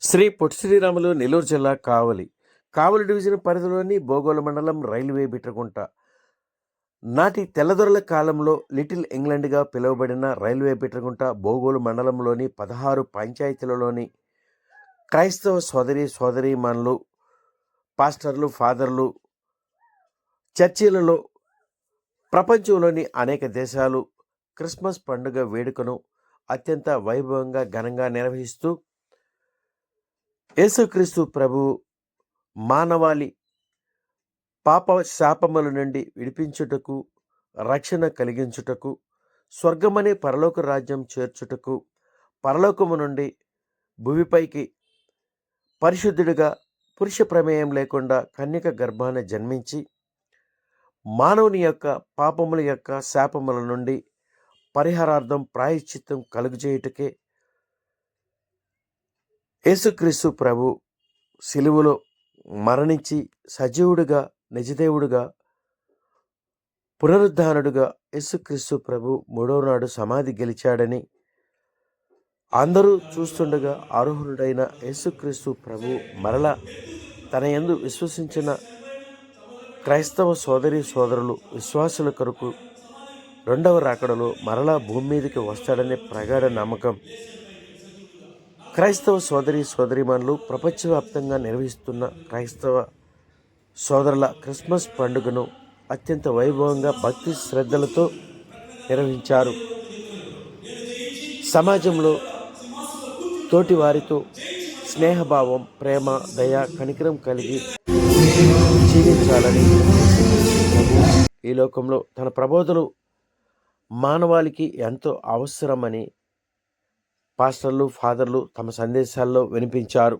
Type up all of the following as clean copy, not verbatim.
శ్రీ పొట్టి శ్రీరాములు నెల్లూరు జిల్లా కావలి. కావలి డివిజన్ పరిధిలోని బోగోలు మండలం రైల్వే బిట్రగుంట. నాటి తెల్లదొరల కాలంలో లిటిల్ ఇంగ్లండ్‌గా పిలువబడిన రైల్వే బిట్రగుంట బోగోలు మండలంలోని 16 పంచాయతీలలోని క్రైస్తవ సోదరీమణులు, పాస్టర్లు, ఫాదర్లు, చర్చిలలో ప్రపంచంలోని అనేక దేశాలు క్రిస్మస్ పండుగ వేడుకను అత్యంత వైభవంగా, ఘనంగా నిర్వహిస్తూ యేసుక్రీస్తు ప్రభువు మానవాళి పాప శాపముల నుండి విడిపించుటకు, రక్షణ కలిగించుటకు, స్వర్గమనే పరలోక రాజ్యం చేర్చుటకు, పరలోకము నుండి భూమిపైకి పరిశుద్ధుడిగా పురుష ప్రమేయం లేకుండా కన్యక గర్భాన జన్మించి మానవుని యొక్క పాపముల యొక్క శాపముల నుండి పరిహారార్థం ప్రాయశ్చిత్తం కలుగజేయుటకే యేసుక్రీస్తు ప్రభు సిలువలో మరణించి సజీవుడిగా, నిజదేవుడిగా, పునరుద్ధానుడుగా యేసుక్రీస్తు ప్రభు మూడవ నాడు సమాధి గెలిచాడని అందరూ చూస్తుండగా అర్హుడైన యేసుక్రీస్తు ప్రభు మరల తన యందు విశ్వసించిన క్రైస్తవ సోదరులు విశ్వాసుల కొరకు రెండవ రాకడలో మరలా భూమి మీదకి వస్తాడనే ప్రగాఢ నమ్మకం క్రైస్తవ సోదరీమణులు ప్రపంచవ్యాప్తంగా నిర్వహిస్తున్న క్రైస్తవ సోదరుల క్రిస్మస్ పండుగను అత్యంత వైభవంగా భక్తి శ్రద్ధలతో నిర్వహించారు. సమాజంలో తోటి వారితో స్నేహభావం, ప్రేమ, దయ, కనికరం కలిగి జీవించాలని ఈ లోకంలో తన ప్రబోధలు మానవాళికి ఎంతో అవసరమని పాస్టర్లు, ఫాదర్లు తమ సందేశాల్లో వినిపించారు.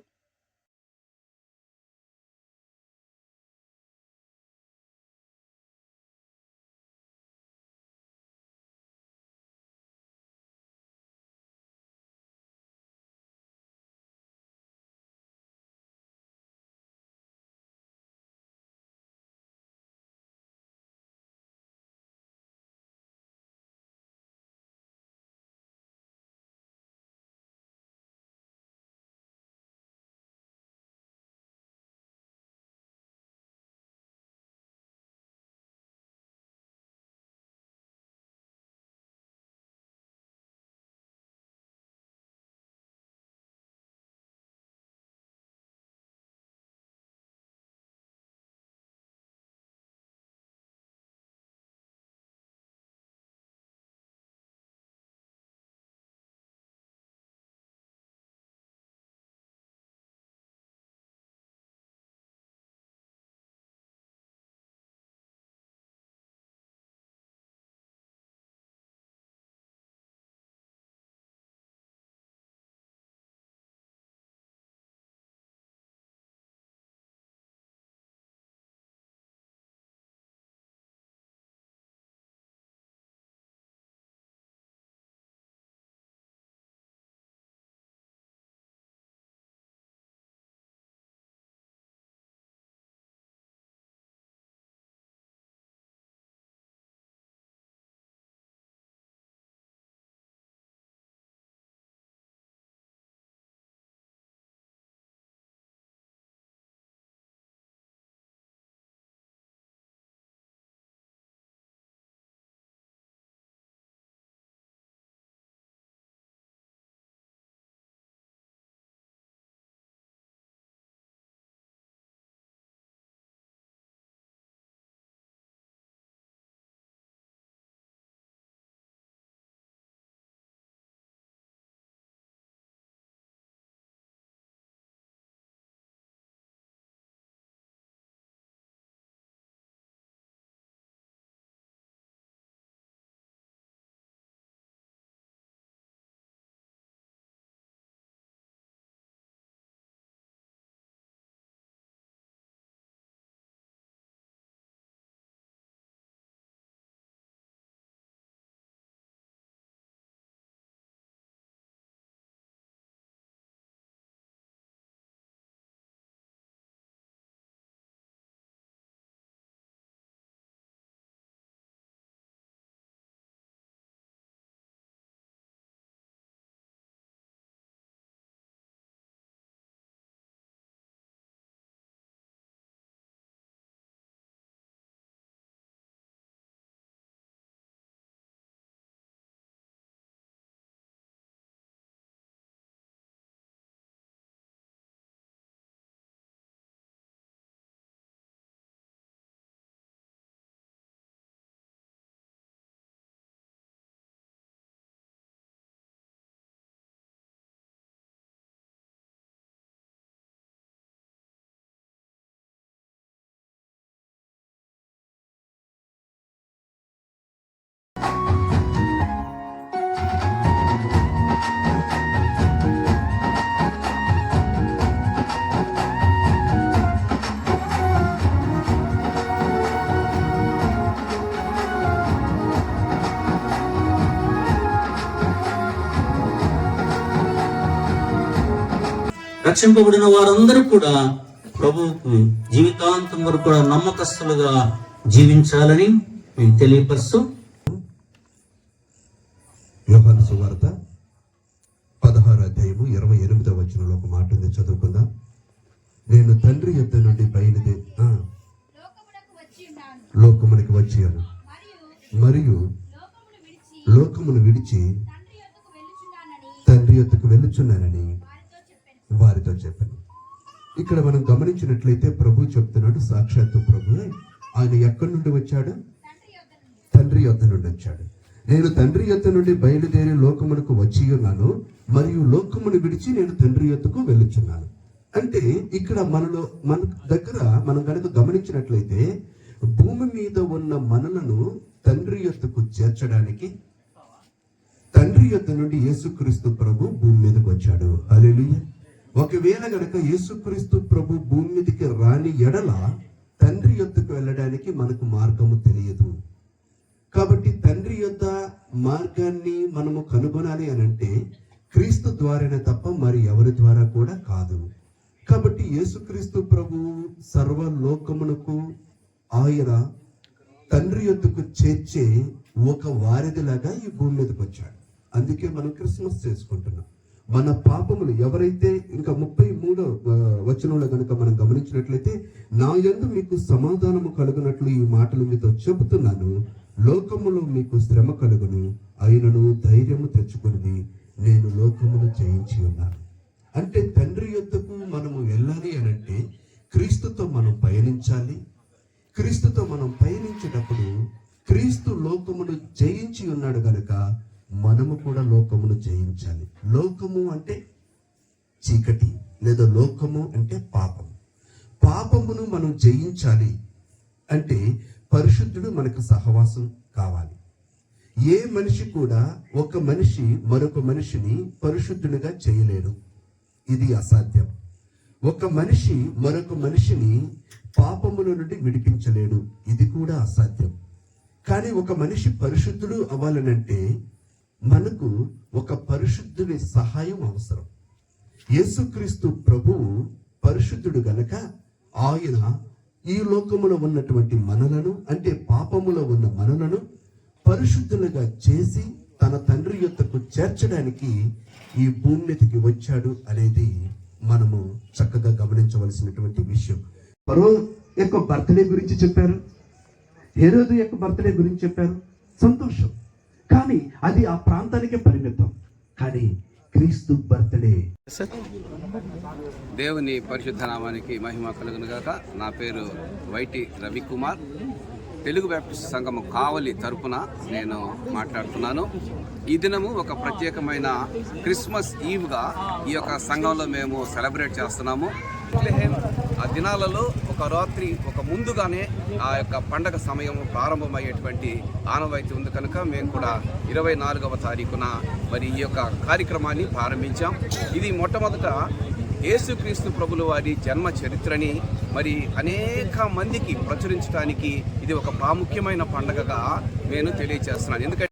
రక్షింపబడిన వారందరూ కూడా ప్రభువుకు జీవితాంతం వరకు కూడా నమ్మకస్తులుగా జీవించాలని మేము తెలియపరుస్తూ యోహాను సువార్త 16:28 ఒక మాట ఉంది, చదువుకుందాం. నేను తండ్రి యొద్ద నుండి లోకమునికి వచ్చాను మరియు లోకమును విడిచి తండ్రి యొద్దకు వెళ్ళుచున్నానని వారితో చెప్పాను. ఇక్కడ మనం గమనించినట్లయితే ప్రభు చెప్తున్నాడు, సాక్షాత్తు ప్రభువే. ఆయన ఎక్కడి నుండి వచ్చాడు? తండ్రి యొద్ద నుండి వచ్చాడు. నేను తండ్రి యొద్ద నుండి బయలుదేరి లోకమునకు వచ్చి ఉన్నాను మరియు లోకమును విడిచి నేను తండ్రి యొద్దకు వెళ్ళుచున్నాను. అంటే ఇక్కడ మన దగ్గర మనం కనుక గమనించినట్లయితే భూమి మీద ఉన్న మనలను తండ్రి యొద్దకు చేర్చడానికి తండ్రి యొద్ద నుండి యేసుక్రీస్తు ప్రభు భూమి మీదకి వచ్చాడు. హల్లెలూయా. ఒకవేళ గనక యేసుక్రీస్తు ప్రభు భూమి మీదకి రాని ఎడల తండ్రి యొద్దకు వెళ్ళడానికి మనకు మార్గము తెలియదు. కాబట్టి తండ్రి యొద్ద మార్గాన్ని మనము కనుగొనాలి అని అంటే క్రీస్తు ద్వారానే తప్ప మరి ఎవరి ద్వారా కూడా కాదు. కాబట్టి యేసుక్రీస్తు ప్రభు సర్వలోకమునకు ఆయన తండ్రి యొద్దకు చేర్చే ఒక వారిదిలాగా ఈ భూమి మీదకి వచ్చాడు. అందుకే మనం క్రిస్మస్ చేసుకుంటున్నాం. మన పాపములు ఎవరైతే ఇంకా 33వ వచనంలో కనుక మనం గమనించినట్లయితే, నా యందు మీకు సమాధానము కలుగునట్లు ఈ మాటలు మీతో చెబుతున్నాను, లోకములో మీకు శ్రమ కలుగును, అయినను ధైర్యము తెచ్చుకుని నేను లోకమును జయించి ఉన్నాను. అంటే తండ్రి యొద్దకు మనము వెళ్ళాలి అని అంటే క్రీస్తుతో మనం పయనించాలి. క్రీస్తుతో మనం పయనించేటప్పుడు క్రీస్తు లోకమును జయించి ఉన్నాడు గనుక మనము కూడా లోకమును జయించాలి. లోకము అంటే చీకటి, లేదా లోకము అంటే పాపం. పాపమును మనం జయించాలి అంటే పరిశుద్ధుడు మనకు సహవాసం కావాలి. ఏ మనిషి కూడా ఒక మనిషి మరొక మనిషిని పరిశుద్ధునిగా చేయలేడు, ఇది అసాధ్యం. ఒక మనిషి మరొక మనిషిని పాపముల నుండి విడిపించలేడు, ఇది కూడా అసాధ్యం. కానీ ఒక మనిషి పరిశుద్ధుడు అవ్వాలనంటే మనకు ఒక పరిశుద్ధుని సహాయం అవసరం. యేసుక్రీస్తు ప్రభువు పరిశుద్ధుడు గనక ఆయన ఈ లోకములో ఉన్నటువంటి మనలను, అంటే పాపములో ఉన్న మనలను పరిశుద్ధులుగా చేసి తన తండ్రి యొద్దకు చేర్చడానికి ఈ భూమి మీదకి వచ్చాడు అనేది మనము చక్కగా గమనించవలసినటువంటి విషయం. ఫరో యొక్క బర్త్డే గురించి చెప్పారు, హెరోదు యొక్క బర్త్డే గురించి చెప్పారు, సంతోషం. కానీ అది ఆ ప్రాంతానికే పరిమితం. కానీ క్రీస్తు బర్త్డే. దేవుని పరిశుద్ధ నామానికి మహిమ కలుగును గాక. నా పేరు వైటి రవికుమార్. తెలుగు బ్యాప్టిస్ట్ సంఘము కావలి తరపున నేను మాట్లాడుతున్నాను. ఈ దినము ఒక ప్రత్యేకమైన క్రిస్మస్ ఈవ్గా ఈ యొక్క సంఘంలో మేము సెలబ్రేట్ చేస్తున్నాము. ఆ దినాలలో ఒక రాత్రి ఒక ముందుగానే ఆ యొక్క పండగ సమయం ప్రారంభమయ్యేటువంటి ఆనవాయితీ ఉంది కనుక మేము కూడా 24వ తారీఖున మరి ఈ యొక్క కార్యక్రమాన్ని ప్రారంభించాం. ఇది మొట్టమొదట యేసుక్రీస్తు ప్రభుల వారి జన్మ చరిత్రని మరి అనేక మందికి ప్రచురించడానికి ఇది ఒక ప్రాముఖ్యమైన పండగగా నేను తెలియజేస్తున్నాను. ఎందుకంటే